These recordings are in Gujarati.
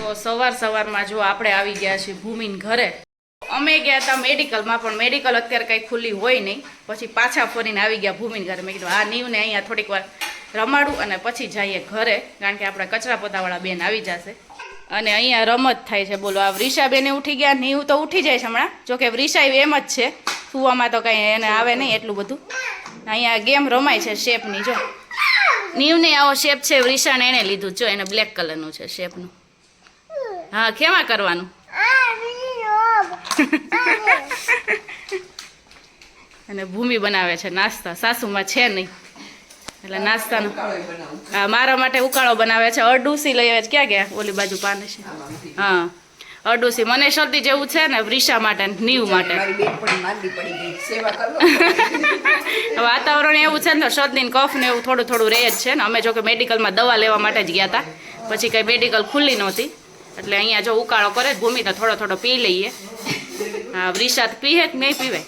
તો સવારમાં જો આપણે આવી ગયા છીએ ભૂમિન ઘરે. અમે ગયા હતા મેડિકલમાં, પણ મેડિકલ અત્યારે કંઈ ખુલ્લી હોય નહીં. પછી પાછા ફરીને આવી ગયા ભૂમિન ઘરે. મેં કીધું આ નીવને અહીંયા થોડીક વાર રમાડું અને પછી જઈએ ઘરે, કારણ કે આપણા કચરા પોતાવાળા બેન આવી જશે. અને અહીંયા રમત થાય છે. બોલો, આ વૃષાબેને ઉઠી ગયા, નીવ તો ઉઠી જાય છે હમણાં. જોકે વૃષા એમ જ છે, સુવામાં તો કંઈ એને આવે નહીં એટલું બધું. અહીંયા ગેમ રમાય છે શેપની. જો નીવને આવો શેપ છે, વૃષાને એને લીધું. જો એને બ્લેક કલરનું છે શેપનું. હા, કેમાં કરવાનું? અને ભૂમિ બનાવે છે નાસ્તા. સાસુમાં છે નહીં એટલે નાસ્તાનો. હા, મારા માટે ઉકાળો બનાવે છે. અરડુસી લઈ આવે છે. ક્યાં ગયા? ઓલી બાજુ પાને છે. હા, અરડુસી. મને શરદી જેવું છે ને, વૃષા માટે, નીવ માટે. વાતાવરણ એવું છે ને, શરદી કફ ને એવું થોડું થોડું રહે જ છે ને. અમે જો કે મેડિકલમાં દવા લેવા માટે જ ગયા હતા, પછી કઈ મેડિકલ ખુલ્લી નહોતી એટલે અહીંયા જો ઉકાળો કરે. ભૂમિ તો થોડો થોડો પી લઈએ. હા, વૃષા પીએ કે નહીં પીવે?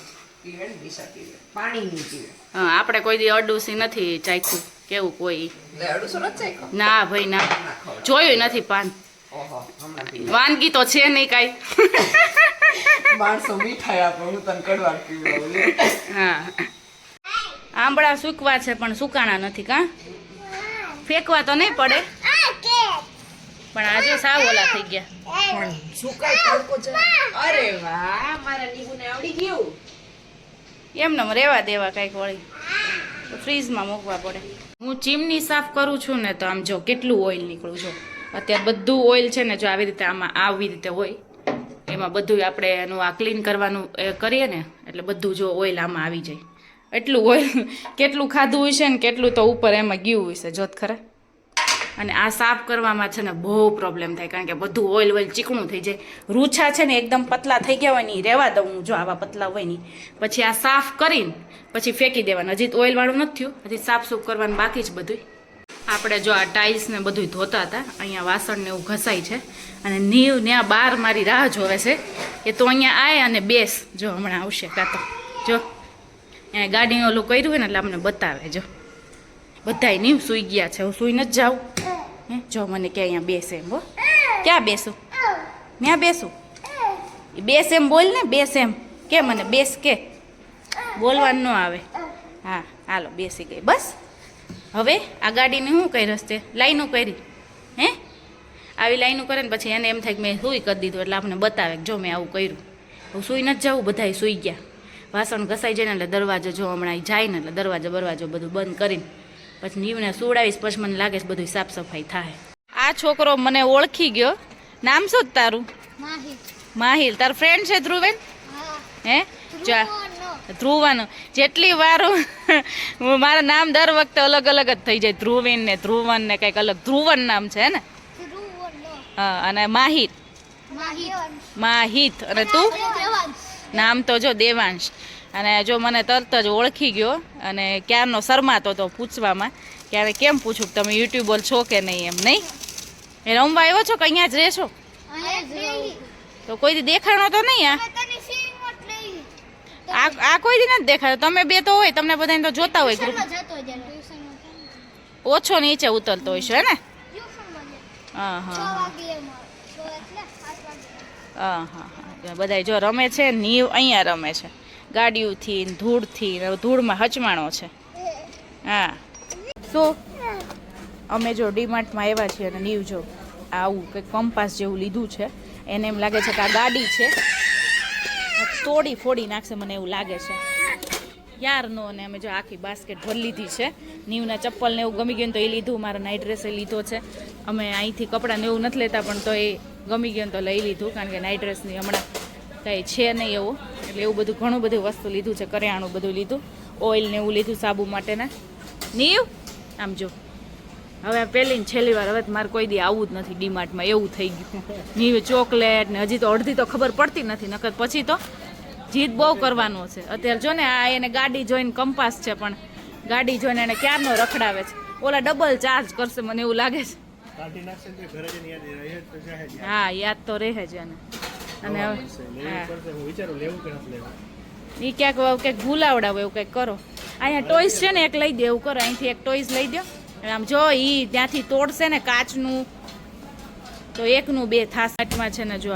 હા, આપણે કોઈ દી અરડુસી નથી ચાખ્યું. કેવું કોઈ? ના ભાઈ ના, જોયું નથી પાન. વાનગી તો છે નહીં કાંઈ. હા, આંબળા સૂકવા છે પણ સુકાણા નથી. કાં ફેંકવા તો નહીં પડે, પણ આજે સાવ ઓલા થઈ ગયા. અરે વાહ, મારા નીબુને આવડી ગયું. એમને રેવા દેવા કાંઈક વળી ફ્રીજમાં મૂકવા પડે. હું ચીમની સાફ કરું છું ને, તો આમ જો કેટલું ઓઇલ નીકળું. જો અત્યારે બધું ઓઇલ છે ને, જો આવી રીતે આમાં આવી રીતે હોય, એમાં બધું આપણે એનું આ ક્લીન કરવાનું કરીએ ને, એટલે બધું જો ઓઇલ આમાં આવી જાય. એટલું ઓઇલ કેટલું ખાધું હોય છે ને, કેટલું તો ઉપર એમાં ગયું હોય છે. જોત ખરા. અને આ સાફ કરવામાં છે ને બહુ પ્રોબ્લેમ થાય, કારણ કે બધું ઓઇલ ચીકણું થઈ જાય. રૂછા છે ને એકદમ પતલા થઈ ગયા હોય ને, રહેવા દઉં હું. જો આવા પતલા હોય ને, પછી આ સાફ કરીને પછી ફેંકી દેવાનું. હજી તો ઓઇલવાળું નથી થયું, હજી સાફ સૂફ કરવાનું બાકી જ બધું. આપણે જો આ ટાઇલ્સ ને બધું ધોતા હતા, અહીંયા વાસણ ને એવું ઘસાય છે. અને નીવ ને આ બાર મારી રાહ જોવે છે કે તો અહીંયા આય અને બેસ. જો હમણાં આવશે કાં તો. જો અહીંયા ગાડીનું ઓલું કર્યું હોય ને એટલે અમને બતાવે. જો બધાય નીવ સૂઈ ગયા છે. હું સૂઈ નથી જાઉં. જો મને કે અહીંયા બેસે એમ. હો, ક્યાં બેસું? ત્યાં બેસું? બેસ એમ બોલ ને, બેસ એમ કે મને બેસ કે. બોલવાનું ન આવે. હા, હાલો બેસી ગઈ. બસ હવે આ ગાડીને શું કરી રસ્તે લાઈનું કરી? હે, આવી લાઈનું કરે ને પછી એને એમ થાય કે મેં સૂઈ કરી દીધું, એટલે આપણે બતાવે કે જો મેં આવું કર્યું. હું સૂઈ નથી જાઉં. બધાય સૂઈ ગયા. વાસણ ઘસાઈ જાય ને એટલે દરવાજો જો હમણાં જાય ને, એટલે દરવાજો બધું બંધ કરીને પછી નીવને સુવડાવીશ. પછી મને લાગે છે બધું સાફ સફાઈ થાય. આ છોકરો મને ઓળખી ગયો. નામ શું તારું? માહિલ. તાર ફ્રેન્ડ છે ધ્રુવેન? હે, ધ્રુવાનું. જેટલી વાર મારા નામ દર વખતે અલગ અલગ જ થઈ જાય. ધ્રુવીન ને ધ્રુવન ને કંઈક અલગ. ધ્રુવન નામ છે ને? હા, અને માહિત. માહિત. અને તું? નામ તો જો દેવાંશ. અને જો મને તરત જ ઓળખી ગયો. અને ક્યારનો શરમાતો હતો પૂછવામાં, ક્યારે કેમ પૂછું તમે યુટ્યુબર છો કે નહીં એમ. નહીં એ રમવા આવ્યો છો કે અહીંયા જ રહેશો? તો કોઈ દી દેખાણો તો નહીં? આ કોઈ દી નથી દેખાડો. તમે બે તો હોય, તમને બધાને તો જોતા હોય. ઓછો નીચે ઉતરતો હોય છે ને? હા હા હા હા. બધા જો રમે છે. નીવ અહીંયા રમે છે ગાડીઓથી, ધૂળથી. ધૂળમાં હચમાણો છે. હા. તો અમે જો ડીમાર્ટમાં આવ્યા છીએ અને નીવ જો આવું કંઈક કંપાસ જેવું લીધું છે. એને એમ લાગે છે કે આ ગાડી છે, તોડી ફોડી નાખશે મને એવું લાગે છે યારનો. અને અમે જો આખી બાસ્કેટ ભરી લીધી છે. નીવના ચપ્પલ ને એવું ગમી ગયું તો એ લીધું. મારો નાઇટ ડ્રેસ એ લીધો છે. અમે અહીંથી કપડાં ને એવું નથી લેતા, પણ તો એ ગમી ગયું તો લઈ લીધું, કારણ કે નાઇટ ડ્રેસની હમણાં કંઈ છે નહીં એવું. એટલે એવું બધું ઘણું બધું વસ્તુ લીધું છે. કરિયાણું બધું લીધું. ઓઇલ ને એવું લીધું સાબુ માટેના. નીવ આમ જો, હવે પહેલી ને છેલ્લી વાર હવે મારે કોઈ દી આવવું જ નથી ડીમાર્ટમાં, એવું થઈ ગયું. નીવ ચોકલેટ ને હજી તો અડધી તો ખબર પડતી નથી, નકર પછી તો જીદ બહુ કરવાનો છે. અત્યારે જો ને આ એને ગાડી જોઈને કંપાસ છે, પણ ગાડી જોઈને એને ક્યારનો રખડાવે છે. ઓલા ડબલ ચાર્જ કરશે મને એવું લાગે છે. હા, યાદ તો રહે છે એને. અને એ ક્યાંક ભૂલાવડાવો એવું કંઈક કરો. અહીંયા ટોયસ છે ને એક લઈ દે એવું કરો. અહીંથી એક ટોયસ લઈ દો. આમ જો ઈ ત્યાંથી તોડશે ને કાચનું તો એકનું બે થાસમાં છે ને જો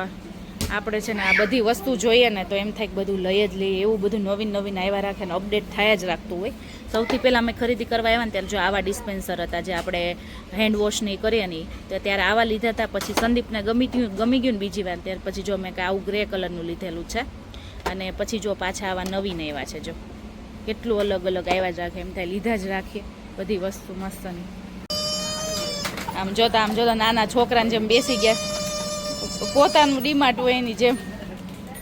આપણે છે ને આ બધી વસ્તુ જોઈએ ને તો એમ થાય કે બધું લઈ જ લઈએ, એવું બધું નવીન નવીન આવ્યા રાખે ને અપડેટ થયા જ રાખતું હોય. સૌથી પહેલાં અમે ખરીદી કરવા આવ્યા ને ત્યારે જો આવા ડિસ્પેન્સર હતા જે આપણે હેન્ડ વોશની કરીએ નહીં તો ત્યારે આવા લીધા હતા. પછી સંદીપને ગમી ગયું ને બીજી વાર ત્યારે પછી જો મેં આવું ગ્રે કલરનું લીધેલું છે. અને પછી જો પાછા આવા નવીન આવ્યા છે. જો કેટલું અલગ અલગ આવ્યા જ રાખે, એમ થાય લીધા જ રાખીએ બધી વસ્તુ મસ્તની. આમ જોતા નાના છોકરાને જેમ બેસી ગયા, પોતાનું ડીમાર્ટ હોય એની જેમ.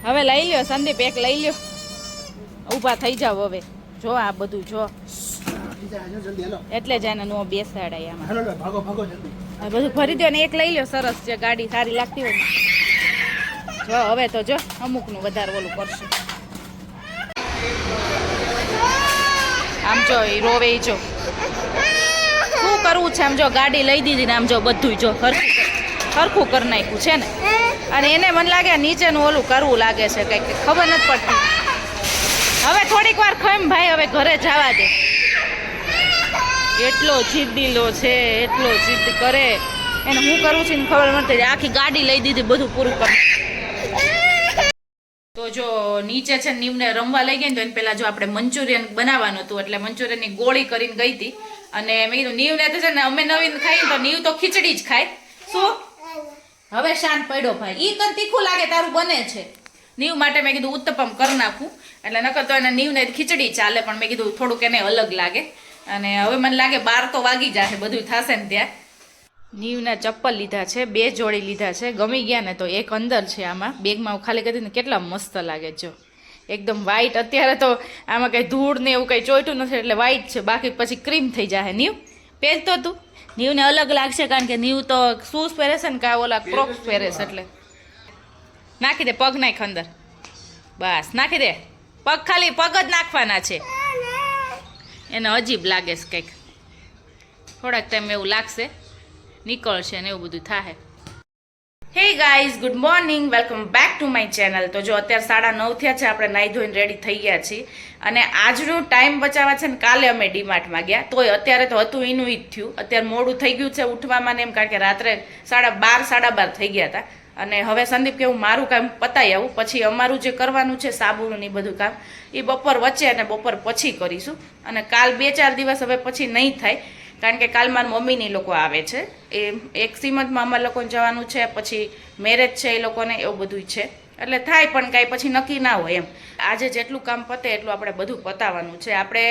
હવે લઈ લ્યો સંદીપ, એક લઈ લ્યો, ઊભા થઈ જાવ હવે. જો આ બધું જો એટલે જ એને નો બેસાડાય આમાં. બધું ભરી દો ને એક લઈ લ્યો, સરસ છે, ગાડી સારી લાગતી હોય ને. જો હવે તો જો અમુકનું વધારે ઓલું કરશે. આમ જો એ રોવે જો શું કરવું છે. આમ જો ગાડી લઈ દીધી ને આમ જો બધું જો સરખું કરી નાખ્યું છે ને. અને એને મને લાગે નીચેનું ઓલું કરવું લાગે છે, કંઈક ખબર નથી પડતી. હવે થોડીક વાર ખમ ભાઈ, હવે ઘરે જવા દે. એટલો જીદ્દીલો છે, એટલો જીદ કરે. એને હું કરું છું ને ખબર નથી. આખી ગાડી લઈ દીધી, બધું પૂરું કરી. તો જો નીચે છે ને નીવને રમવા લઈ ગઈ ને તો એને પહેલાં જો આપણે મંચુરિયન બનાવવાનું હતું એટલે મંચુરિયનની ગોળી કરીને ગઈ હતી. અને મેં કીધું નીવને તો છે ને અમે નવીન ખાઈએ તો નીવ તો ખીચડી જ ખાય. શું હવે શાંત પડ્યો ભાઈ, ઈ તને તીખું લાગે તારું બને છે. નીવ માટે મેં કીધું ઉત્તપમ કરી નાખું, એટલે નકર તો એને નીવને ખીચડી ચાલે, પણ મેં કીધું થોડુંક એને અલગ લાગે. અને હવે મને લાગે 12 તો વાગી જશે બધું થશે ને ત્યાં. નીવના ચપ્પલ લીધા છે, 2 જોડી લીધા છે. ગમી ગયા ને તો એક અંદર છે આમાં બેગમાં. હું ખાલી કરી ને કેટલા મસ્ત લાગે જો, એકદમ વ્હાઈટ. અત્યારે તો આમાં કંઈ ધૂળ ને એવું કંઈ ચોઈટું નથી એટલે વ્હાઈટ છે, બાકી પછી ક્રીમ થઈ જાય. નીવ પહેરતો તું, નીવને અલગ લાગશે કારણ કે નીવ તો શૂઝ પહેરે છે ને કાં ઓલા ક્રોક્સ પહેરે છે. એટલે નાખી દે પગ, નાખ અંદર, બસ નાખી દે પગ, ખાલી પગ જ નાખવાના છે. એને અજીબ લાગે છે કંઈક, થોડાક ટાઈમ એવું લાગશે નીકળશે ને એવું બધું થાય. Hey guys, good morning, welcome back to my channel. તો જો અત્યારે 9:30 થયા છે, આપણે નાહી ધોઈને રેડી થઈ ગયા છીએ. અને આજનું ટાઈમ બચાવવા છે ને કાલે અમે ડીમાર્ટમાં ગયા, તોય અત્યારે તો હતું એનું જ થયું. અત્યારે મોડું થઈ ગયું છે ઉઠવામાં ને એમ, કારણ કે રાત્રે 12:30 12:30 થઈ ગયા હતા. અને હવે સંદીપ કે હું મારું કામ પતાવી આવું, પછી અમારું જે કરવાનું છે સાબુનું ને બધું કામ એ બપોર વચ્ચે અને બપોર પછી કરીશું. અને કાલ 2-4 દિવસ હવે પછી નહીં થાય, કારણ કે કાલ મારા મમ્મીની લોકો આવે છે. એ એક શ્રીમંતમાં અમારા લોકોને જવાનું છે, પછી મેરેજ છે એ લોકોને, એવું બધું છે. એટલે થાય પણ કાંઈ પછી નક્કી ના હોય એમ. આજે જેટલું કામ પતે એટલું આપણે બધું પતાવવાનું છે. આપણે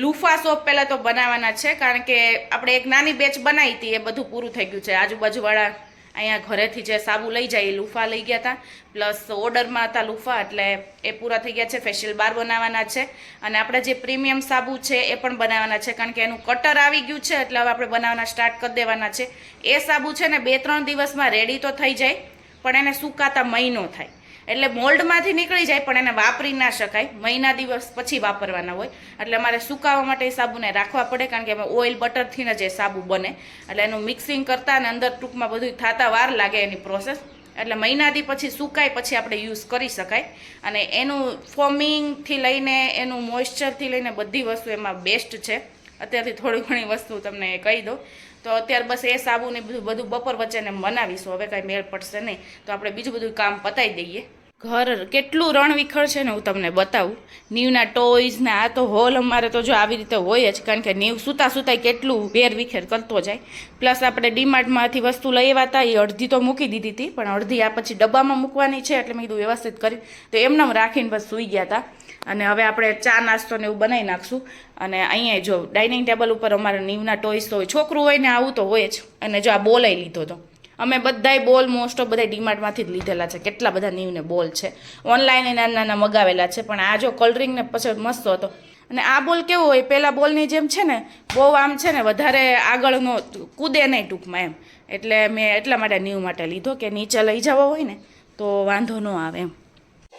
લુફા સોપ પહેલાં તો બનાવવાના છે, કારણ કે આપણે એક નાની બેચ બનાવી હતી, એ બધું પૂરું થઈ ગયું છે. આજુબાજુવાળા અહીંયા ઘરેથી જે સાબુ લઈ જાય એ લુફા લઈ ગયા હતા, પ્લસ ઓર્ડરમાં હતા લુફા, એટલે એ પૂરા થઈ ગયા છે. ફેશિયલ બાર બનાવવાના છે, અને આપણે જે પ્રીમિયમ સાબુ છે એ પણ બનાવવાના છે, કારણ કે એનું કટર આવી ગયું છે એટલે હવે આપણે બનાવવાના સ્ટાર્ટ કરી દેવાના છે. એ સાબુ છે ને 2-3 દિવસમાં રેડી તો થઈ જાય, પણ એને સુકાતા મહિનો થાય. એટલે મોલ્ડમાંથી નીકળી જાય પણ એને વાપરી ના શકાય, મહિના દિવસ પછી વાપરવાના હોય. એટલે અમારે સુકાવા માટે એ સાબુને રાખવા પડે, કારણ કે અમે ઓઇલ બટરથી જ એ સાબુ બને, એટલે એનું મિક્સિંગ કરતા અને અંદર ટૂંકમાં બધું થતા વાર લાગે એની પ્રોસેસ. એટલે મહિનાથી પછી સુકાય પછી આપણે યુઝ કરી શકાય. અને એનું ફોમિંગથી લઈને એનું મોઇશ્ચરથી લઈને બધી વસ્તુ એમાં બેસ્ટ છે. અત્યારથી થોડી ઘણી વસ્તુ તમને કહી દો. તો અત્યારે બસ એ સાબુને બધું બપોર વચ્ચે ને બનાવીશું. હવે કાંઈ મેળ પડશે નહીં તો આપણે બીજું બધું કામ પતાવી દઈએ. ઘર કેટલું રણવિખર છે ને હું તમને બતાવું. નીવના ટોયઝ ને આ તો હોલ અમારે તો જો આવી રીતે હોય જ, કારણ કે નીવ સૂતા કેટલું વેર વિખેર કરતો જાય. પ્લસ આપણે ડીમાર્ટમાંથી વસ્તુ લઈ આવ્યા હતા, એ અડધી તો મૂકી દીધી હતી, પણ અડધી આ પછી ડબ્બામાં મૂકવાની છે, એટલે મેં કીધું વ્યવસ્થિત કરી. તો એમને રાખીને બસ સૂઈ ગયા હતા. અને હવે આપણે ચા નાસ્તો ને એવું બનાવી નાખશું. અને અહીંયા જો ડાઇનિંગ ટેબલ ઉપર અમારે નીવના ટોયસ તો હોય, છોકરું હોય ને આવું તો હોય જ. અને જો આ બોલ લીધો તો અમે બધાય બોલ મોસ્ટ ઓફ બધા ડીમાર્ટમાંથી જ લીધેલા છે. કેટલા બધા નીવને બોલ છે, ઓનલાઈન નાના મગાવેલા છે, પણ આ જો કલરિંગ ને પછી મસ્ત હતો. અને આ બોલ કેવો હોય, પેલા બોલની જેમ છે ને બહુ આમ છે ને વધારે આગળનો કૂદે નહીં ટૂંકમાં એમ. એટલે મેં એટલા માટે નીવ માટે લીધો કે નીચે લઈ જવો હોય ને તો વાંધો ન આવે એમ.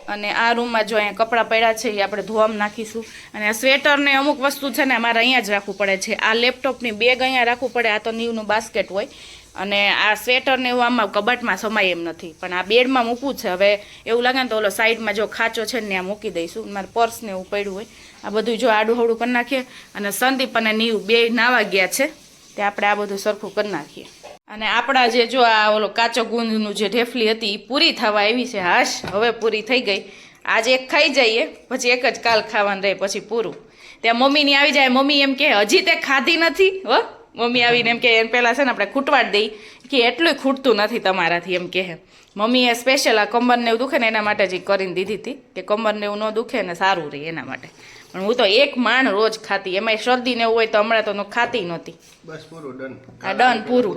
અને આ રૂમમાં જો અહીંયા કપડાં પડ્યા છે એ આપણે ધોવામાં નાખીશું. અને આ સ્વેટર ને અમુક વસ્તુ છે ને અમારે અહીંયા જ રાખવું પડે છે. આ લેપટોપની બેગ અહીંયા રાખવું પડે, આ તો નીવનું બાસ્કેટ હોય. અને આ સ્વેટર ને એવું આમાં કબાટમાં સમાય એમ નથી, પણ આ બેડમાં મૂકવું છે. હવે એવું લાગે ને તો ઓલો સાઈડમાં જો ખાંચો છે ને ત્યાં મૂકી દઈશું. મારે પર્સ ને એવું પડ્યું હોય, આ બધું જો આડું હવડું કરી નાખીએ. અને સંદીપ અને નીવ બે નાવા ગયા છે તે આપણે આ બધું સરખું કરી નાખીએ. અને આપણા જે જો આ ઓલો કાચો ગુંદનું જે ઢેફલી હતી એ પૂરી થવા આવી છે. હાશ, હવે પૂરી થઈ ગઈ. આજે એક ખાઈ જઈએ, પછી એક જ કાલ ખાવાનું રહે, પછી પૂરું. ત્યાં મમ્મીની આવી જાય, મમ્મી એમ કે હજી તે ખાધી નથી હો. મમ્મી આવીને એમ કે પહેલાં છે ને આપણે ખૂટવાડ દઈ કે એટલું ખૂટતું નથી તમારાથી એમ કહે. મમ્મીએ સ્પેશિયલ આ કમરને એવું દુખે ને એના માટે જ કરીને દીધી હતી કે કમરને એવું ન દુખે ને સારું રહે એના માટે. પણ હું તો એક માણ રોજ ખાતી, એમાંય શરદી ને એવું હોય તો હમણાં તો ખાતી નહોતી. બસ પૂરું ડન. હા ડન પૂરું.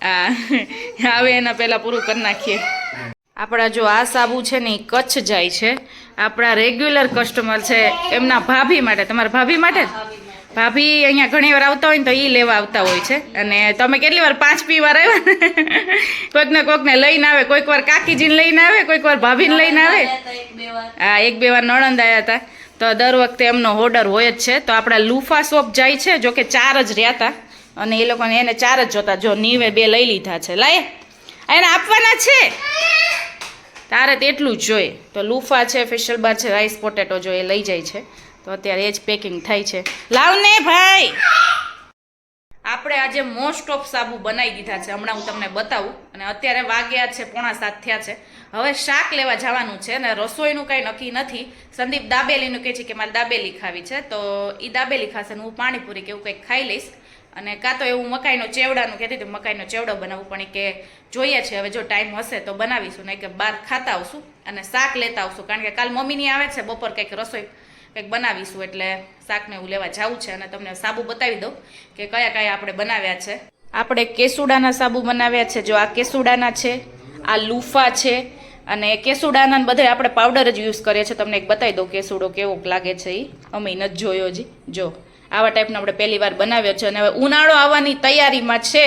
હા હવે એના પહેલાં પૂરું કરી નાખીએ. આપણા જો આ સાબુ છે ને એ કચ્છ જાય છે, આપણા રેગ્યુલર કસ્ટમર છે એમના ભાભી માટે. તમારા ભાભી માટે જ? ભાભી અહીંયા ઘણી વાર આવતા હોય ને તો એ લેવા આવતા હોય છે. અને તમે કેટલી વાર 5 વાર આવ્યા કોઈકને કોઈકને લઈને આવે, કોઈક વાર કાકીજીને લઈને આવે, કોઈક વાર ભાભીને લઈને આવે. હા 1-2 વાર નણંદ આવ્યા હતા. તો દર વખતે એમનો ઓર્ડર હોય જ છે. તો આપણા લુફા શોપ જાય છે, જો કે 4 જ રહ્યા હતા અને એ લોકોને એને 4 જ જોતા. જો નીવે 2 લઈ લીધા છે. લાય એને આપવાના છે તારે તેટલું જ જોઈએ. તો લુફા છે, ફેશિયલ બાર છે, રાઈસ પોટેટો જો એ લઈ જાય છે. તો અત્યારે એ જ પેકિંગ થાય છે. લાવ ને ભાઈ. આપણે આજે મોસ્ટ ઓફ સાબુ બનાવી દીધા છે, હમણાં હું તમને બતાવું. અને અત્યારે વાગ્યા છે 6:45 થયા છે. હવે શાક લેવા જવાનું છે અને રસોઈનું કાંઈ નક્કી નથી. સંદીપ દાબેલીનું કહે છે કે મારે દાબેલી ખાવી છે, તો એ દાબેલી ખાશે ને હું પાણીપુરી કે એવું કંઈક ખાઈ લઈશ. અને કાં તો એવું મકાઈનો ચેવડાનું કહેતી હતી, મકાઈનો ચેવડો બનાવવું, પણ એ કે જોઈએ છે હવે જો ટાઈમ હશે તો બનાવીશું, નહીં કે બહાર ખાતા આવશું અને શાક લેતા આવશું. કારણ કે કાલ મમ્મીની આવે છે, બપોર કંઈક રસોઈ કંઈક બનાવીશું એટલે શાકને એવું લેવા જવું છે. અને તમને સાબુ બતાવી દઉં કે કયા કયા આપણે બનાવ્યા છે. આપણે કેસુડાના સાબુ બનાવ્યા છે. જો આ કેસુડાના છે, આ લુફા છે અને કેસુડાના બધા આપણે પાવડર જ યુઝ કરીએ છીએ. તમને એક બતાવી દઉં કેસુડો કેવો લાગે છે એ અમે નથી જોયો હજી. જો આવા ટાઈપનો આપણે પહેલી વાર બનાવ્યો છે અને હવે ઉનાળો આવવાની તૈયારીમાં છે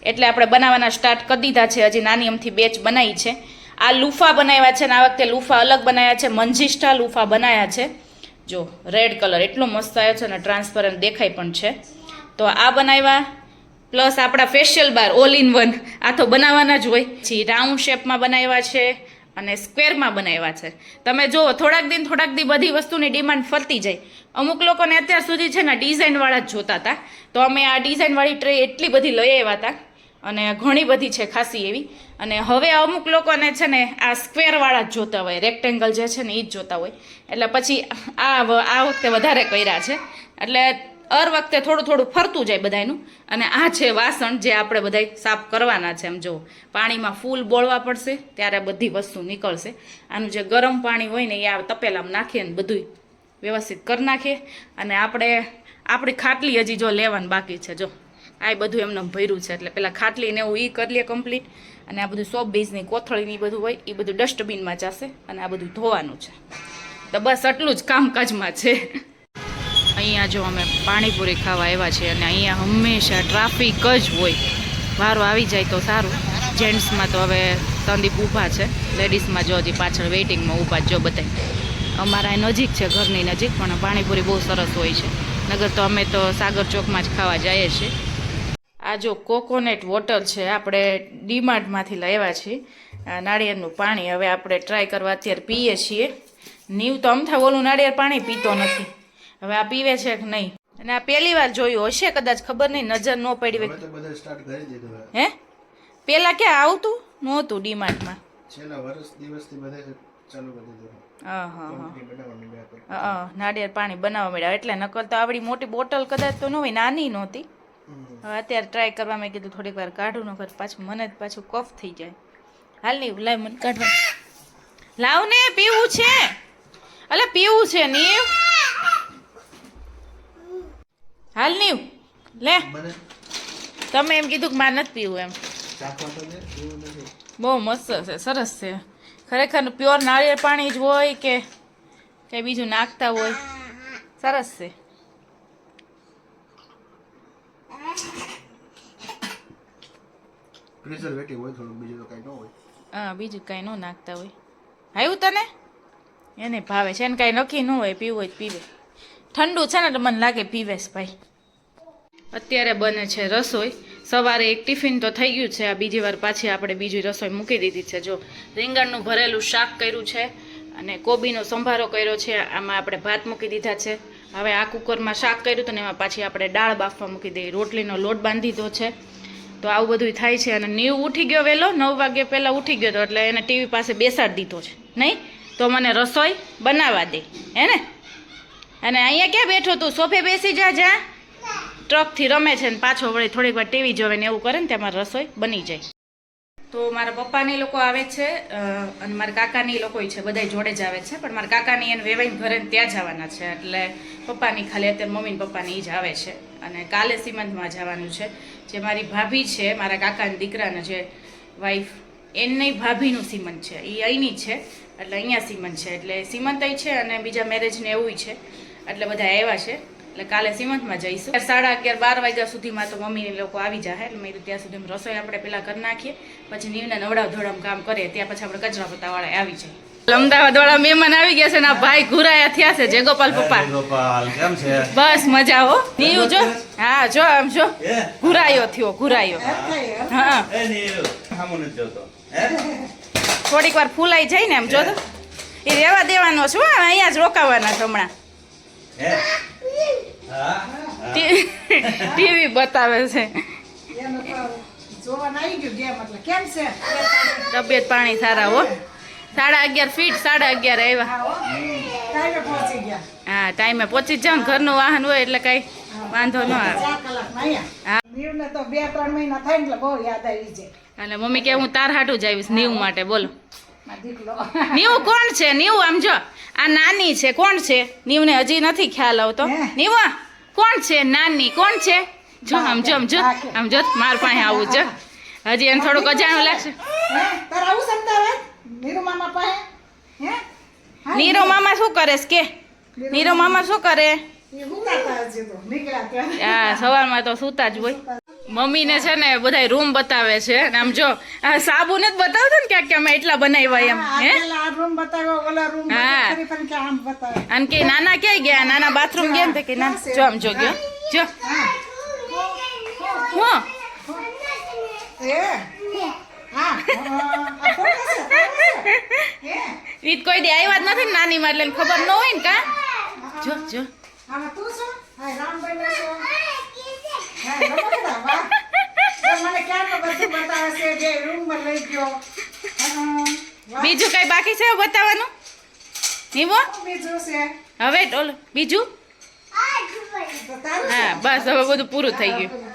એટલે આપણે બનાવવાના સ્ટાર્ટ કરી દીધા છે. હજી નાની અમથી બેચ બનાવી છે. આ લુફા બનાવ્યા છે અને આ વખતે લુફા અલગ બનાવ્યા છે, મંજીસ્ટા લુફા બનાવ્યા છે. જો રેડ કલર એટલો મસ્ત આવ્યો છે અને ટ્રાન્સપરન્ટ દેખાય પણ છે. તો આ બનાવ્યા, પ્લસ આપણા facial bar all in one આ તો બનાવવાના જ હોય. પછી રાઉન્ડ શેપમાં બનાવ્યા છે અને સ્ક્વેરમાં બનાવ્યા છે. તમે જુઓ થોડાક દી બધી વસ્તુની ડિમાન્ડ ફરતી જાય. અમુક લોકોને અત્યાર સુધી છે ને ડિઝાઇનવાળા જ જોતા હતા, તો અમે આ ડિઝાઇનવાળી ટ્રે એટલી બધી લઈ આવ્યા હતા અને ઘણી બધી છે ખાસી એવી. અને હવે અમુક લોકોને છે ને આ સ્ક્વેરવાળા જ જોતા હોય, રેક્ટેંગલ જે છે ને એ જ જોતા હોય. એટલે પછી આ વખતે વધારે કર્યા છે. એટલે વખતે થોડું ફરતું જાય બધાયનું. અને આ છે વાસણ જે આપણે બધા સાફ કરવાના છે. એમ જો પાણીમાં ફૂલ બોળવા પડશે ત્યારે બધી વસ્તુ નીકળશે. આનું જે ગરમ પાણી હોય ને એ આ તપેલામાં નાખીએ ને બધું વ્યવસ્થિત કરી નાખીએ. અને આપણી ખાટલી હજી જો લેવાનું બાકી છે. જો આ બધું એમને ભર્યું છે એટલે પેલા ખાટલીને એવું એ કરી લઈએ કમ્પ્લીટ. અને આ બધું સોપ બેઝની કોથળીની બધું હોય એ બધું ડસ્ટબિનમાં જશે અને આ બધું ધોવાનું છે. તો બસ આટલું જ કામકાજમાં છે. અહીંયા જો અમે પાણીપુરી ખાવા આવ્યા છીએ અને અહીંયા હંમેશા ટ્રાફિક જ હોય. વારો આવી જાય તો સારું. જેન્ટ્સમાં તો હવે સંદીપ ઊભા છે, લેડીઝમાં જો હજી પાછળ વેઇટિંગમાં ઊભા જો બધાય. અમારા નજીક છે, ઘરની નજીક, પણ પાણીપુરી બહુ સરસ હોય છે. નગર તો અમે તો સાગર ચોકમાં જ ખાવા જઈએ છીએ. આ જો કોકોનટ વોટર છે, આપણે ડીમાર્ટમાંથી લાવ્યા છીએ નાળિયેરનું પાણી. હવે આપણે ટ્રાય કરવા અત્યારે પીએ છીએ. નીવ તો અમથા ઓલું નાળિયેર પાણી પીતો નથી, હવે આ પીવે છે કે નહીં. અને આ પહેલી વાર જોયું હશે કદાચ, ખબર નહીં, નજર ન પડી હોય. હે પેલા ક્યાં આવતું નહોતું ડીમાર્ટમાં? હા નાળિયેર પાણી બનાવવા મળ્યા એટલે. નકર તો આવડી મોટી બોટલ કદાચ તો ન હોય, નાની નહોતી. હવે અત્યારે ટ્રાય કરવા મેં કીધું થોડીક વાર કાઢું ન કર પાછું મને જ પાછું કફ થઈ જાય. હાલ નહીં લાવ મને કાઢવા, લાવ ને પીવું છે. અલે પીવું છે નીવ, હાલ નીવ લે. તમે એમ કીધું કે મારે નથી પીવું એમ. બહુ મસ્ત છે, સરસ છે ખરેખર. પ્યોર નાળિયેર પાણી જ હોય કે કંઈ બીજું નાખતા હોય, સરસ છે. હા બીજું કાંઈ ન નાખતા હોય. આવ્યું તને એને ભાવે છે, એને કાંઈ નક્કી ન હોય, પીવું હોય પીવે. ઠંડુ છે ને એટલે મને લાગે પીવેશ ભાઈ. અત્યારે બને છે રસોઈ. સવારે એક ટિફિન તો થઈ ગયું છે, આ બીજી વાર પાછી આપણે બીજી રસોઈ મૂકી દીધી છે. જો રીંગણનું ભરેલું શાક કર્યું છે અને કોબીનો સંભારો કર્યો છે. આમાં આપણે ભાત મૂકી દીધા છે. હવે આ કુકરમાં શાક કર્યું હતું ને એમાં પાછી આપણે દાળ બાફવા મૂકી દઈએ. રોટલીનો લોટ બાંધી દીધો છે તો આવું બધું થાય છે. અને નીવ ઉઠી ગયો વહેલો 9 વાગે પહેલાં ઉઠી ગયો હતો એટલે એને ટીવી પાસે બેસાડી દીધો છે નહીં તો મને રસોઈ બનાવવા દે હે ને. અને અહીંયા ક્યાં બેઠો તું સોફે બેસી જા જા ટ્રકથી રમે છે ને પાછો વળી થોડીક વાર ટીવી જોવે ને એવું કરે ને ત્યાં મારી રસોઈ બની જાય. તો મારા પપ્પાની લોકો આવે છે અને મારા કાકાની લોકો છે બધા જોડે જ આવે છે પણ મારા કાકાની એને વેવાઈને ઘરે ત્યાં જવાના છે એટલે પપ્પાની ખાલી અત્યારે મમ્મી ને પપ્પાની જ આવે છે. અને કાલે સીમંતમાં જવાનું છે. જે મારી ભાભી છે મારા કાકાના દીકરાના જે વાઈફ એની ભાભીનું સીમંત છે એ અહીંની છે એટલે અહીંયા સીમંત છે એટલે સીમંત અહીં છે અને બીજા મેરેજને એવું છે એટલે બધા આવ્યા છે એટલે કાલે સીમંતમાં જઈશું. 11:30-12 વાગ્યા સુધીમાં તો મમ્મીને લોકો આવી જાય એટલે મેં ત્યાં સુધી રસોઈ આપણે પહેલાં કરી નાખીએ પછી નીવને નવડાવ ધોડામ કામ કરીએ ત્યાં પછી આપણે કચરા પોતાવાળા આવી જાય. અમદાવાદ વાળા મહેમાન આવી ગયા છે ને ભાઈ ઘુરાયા થયા છે જય ગોપાલ પપ્પા. કેમ છે? બસ મજા હો. નીવ જો હા જો આમ જો ઘુરાયો થયો ઘુરાયો. હા થોડીક વાર ફૂલાઈ જાય ને એમ જો તો એ રહેવા દેવાનો છું અહીંયા જ રોકાવાના છે હમણાં. ટીવી બતાવે છે. તબિયત પાણી સારા હો. 11:30 ફીટ 11:30 આવ્યા. હા ટાઈમે પહોંચી જ જાવ ને ઘરનું વાહન હોય એટલે કઈ વાંધો ન આવે. અને મમ્મી કે હું તાર હાટું જ આવીશ નીવ માટે. બોલો નીવ કોણ છે? નીવ આમ જો આ નાની છે. કોણ છે નીવને હજી નથી ખ્યાલ આવતો. નીવ કોણ છે? નાની કોણ છે? જો આમ જો આમ જો આમ જો માર પાસે આવું જો હજી એને થોડુંક અજાણું લાગશે. નીરો મામા શું કરે કે? નીરો મામા શું કરે? હા સવારમાં તો સૂતા જ હોય. મમ્મીને છે ને બધા રૂમ બતાવે છે અને આમ જો આ સાબુ ને જ બતાવતો ને ક્યાંક કે અમે એટલા બનાવ્યા એમ. હે હા અને કે નાના ક્યાંય ગયા? નાના બાથરૂમ ગયા ને કે ના જો આમ જો ગયો જો હું રીત કોઈ દી આવ્યા જ નથી ને નાની માં એટલે ખબર ન હોય ને કા. જો જો બીજું કઈ બાકી છે બતાવવાનું? નીવો હવે બીજું હા બસ હવે બધું પૂરું થઈ ગયું.